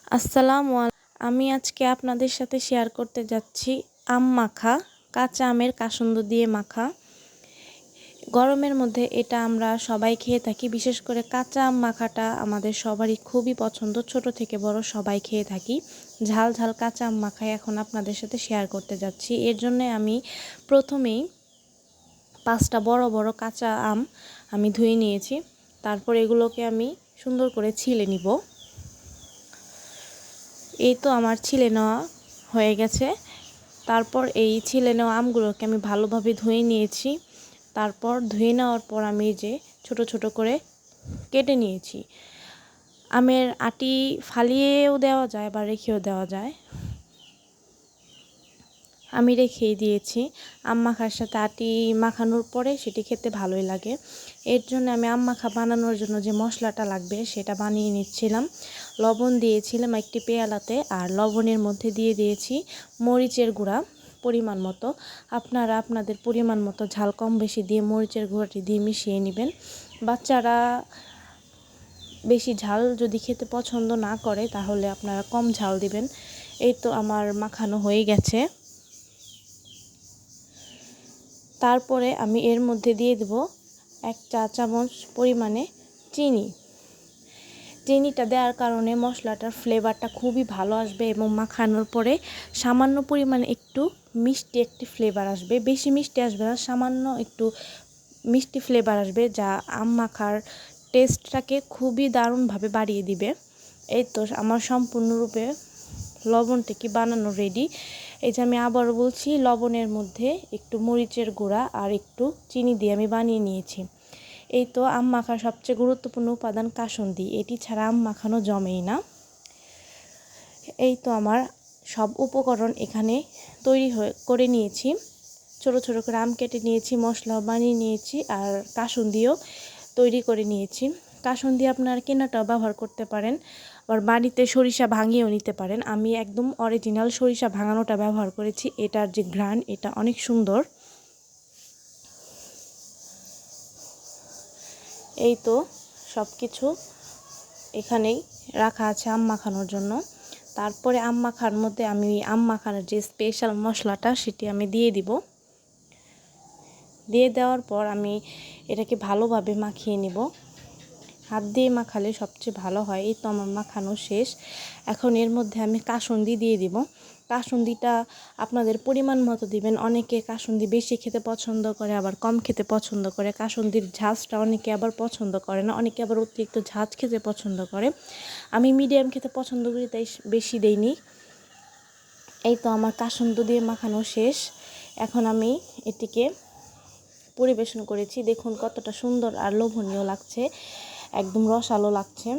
আসসালামু আমি আজকে আপনাদের সাথে শেয়ার করতে যাচ্ছি আম মাখা, কাঁচা আমের কাসুন্দ দিয়ে মাখা। গরমের মধ্যে এটা আমরা সবাই খেয়ে থাকি, বিশেষ করে কাঁচা আম মাখাটা আমাদের সবারই খুবই পছন্দ, ছোট থেকে বড় সবাই খেয়ে থাকি। ঝাল ঝাল কাঁচা আম মাখাই এখন আপনাদের সাথে শেয়ার করতে যাচ্ছি। এর জন্য আমি প্রথমেই 5টা বড় বড় কাঁচা আম আমি ধুয়ে নিয়েছি। তারপর এগুলোকে আমি সুন্দর করে ছিলে নিব। এই তো আমার ছিলে নেওয়া হয়ে গেছে। তারপর এই ছিলে নেওয়া আমগুলোকে আমি ভালোভাবে ধুয়ে নিয়েছি। তারপর ধুয়ে নেওয়ার পর আমি যে ছোট ছোট করে কেটে নিয়েছি। আমের আটি ফালিয়েও দেওয়া যায় বা রেখেও দেওয়া যায়। আমি রেখেই দিয়েছি। আম মাখার সাথে আটি মাখানোর পরে সেটি খেতে ভালোই লাগে। এর জন্য আমি আম মাখা বানানোর জন্য যে মশলাটা লাগবে সেটা বানিয়ে নিচ্ছিলাম। লবণ দিয়েছিলাম একটি পেয়ালাতে, আর লবণের মধ্যে দিয়ে দিয়েছি মরিচের গুঁড়া পরিমাণ মতো। আপনারা আপনাদের পরিমাণ মতো ঝাল কম বেশি দিয়ে মরিচের গুঁড়াটি দিয়ে মিশিয়ে নেবেন। বাচ্চারা বেশি ঝাল যদি খেতে পছন্দ না করে তাহলে আপনারা কম ঝাল দিবেন। এই তো আমার মাখানো হয়ে গেছে। তারপরে আমি এর মধ্যে দিয়ে দেব 1 চা চামচ পরিমাণে চিনি। চিনিটা দেওয়ার কারণে মশলাটার ফ্লেভারটা খুবই ভালো আসবে এবং মাখানোর পরে সামান্য পরিমাণে একটু মিষ্টি একটি ফ্লেভার আসবে। বেশি মিষ্টি আসবে না, সামান্য একটু মিষ্টি ফ্লেভার আসবে, যা আম মাখার টেস্টটাকে খুবই দারুণভাবে বাড়িয়ে দিবে। এই তো আমার সম্পূর্ণরূপে লবণটি বানানো রেডি। এই যে আমি আবারও বলছি, লবণের মধ্যে একটু মরিচের গুঁড়া আর একটু চিনি দিয়ে আমি বানিয়ে নিয়েছি। এই তো আম মাখার সবচেয়ে গুরুত্বপূর্ণ উপাদান কাসুন্দি, এটি ছাড়া আম মাখানো জমেই না। এই তো আমার সব উপকরণ এখানে তৈরি করে নিয়েছি। ছোট ছোট করে আম কেটে নিয়েছি, মশলাও বানিয়ে নিয়েছি, আর কাসুন্দিও তৈরি করে নিয়েছি। কাসুন্দি আপনারা কেনাটাও ব্যবহার করতে পারেন, আবার বাড়িতে সরিষা ভাঙিয়েও নিতে পারেন। আমি একদম অরিজিনাল সরিষা ভাঙানোটা ব্যবহার করেছি। এটার যে ঘ্রাণ, এটা অনেক সুন্দর। এই তো সব কিছু এখানেই রাখা আছে আম মাখানোর জন্য। তারপরে আম মাখার মধ্যে আমি আম মাখানোর যে স্পেশাল মশলাটা সেটি আমি দিয়ে দিব। দিয়ে দেওয়ার পর আমি এটাকে ভালোভাবে মাখিয়ে নিব। হাত দিয়ে মাখালে সবচেয়ে ভালো হয়। এই তো আমার মাখানো শেষ। এখন এর মধ্যে আমি কাসুন্দি দিয়ে দিব। কাসুন্দিটা আপনাদের পরিমাণ মতো দিবেন। অনেকে কাসুন্দি বেশি খেতে পছন্দ করে, আবার কম খেতে পছন্দ করে। কাসুন্দির ঝাঁজটা অনেকে আবার পছন্দ করে না, অনেকে আবার অতিরিক্ত ঝাঁজ খেতে পছন্দ করে। আমি মিডিয়াম খেতে পছন্দ করি, তাই বেশি দেইনি। এই তো আমার কাসুন্দি দিয়ে মাখানো শেষ। এখন আমি এটিকে পরিবেশন করেছি। দেখুন কতটা সুন্দর আর লোভনীয় লাগছে, একদম রসালো লাগছে।